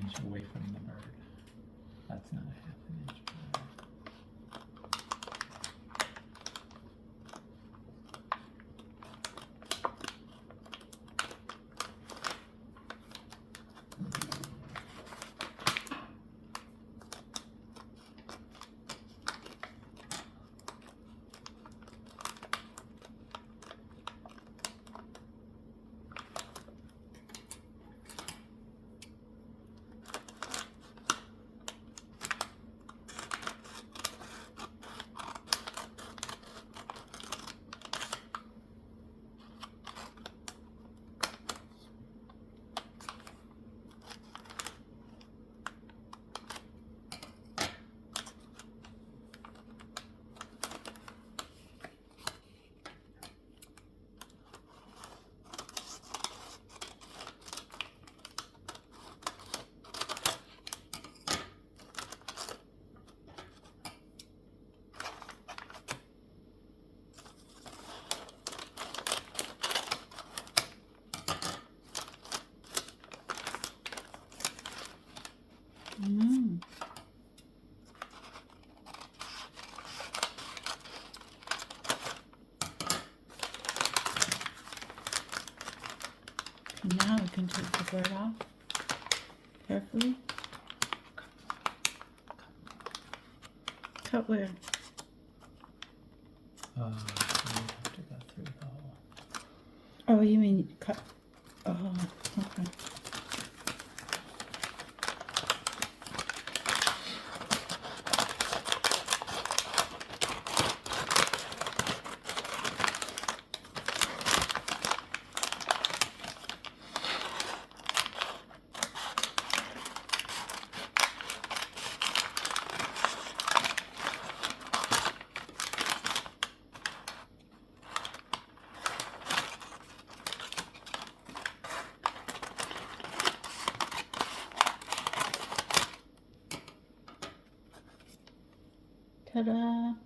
inch away from the bird. That's not a half an inch. Mm. Now we can take the bird off carefully. Cut where? You have to go through the hole. Oh, you mean cut? Oh, okay. Ta-da!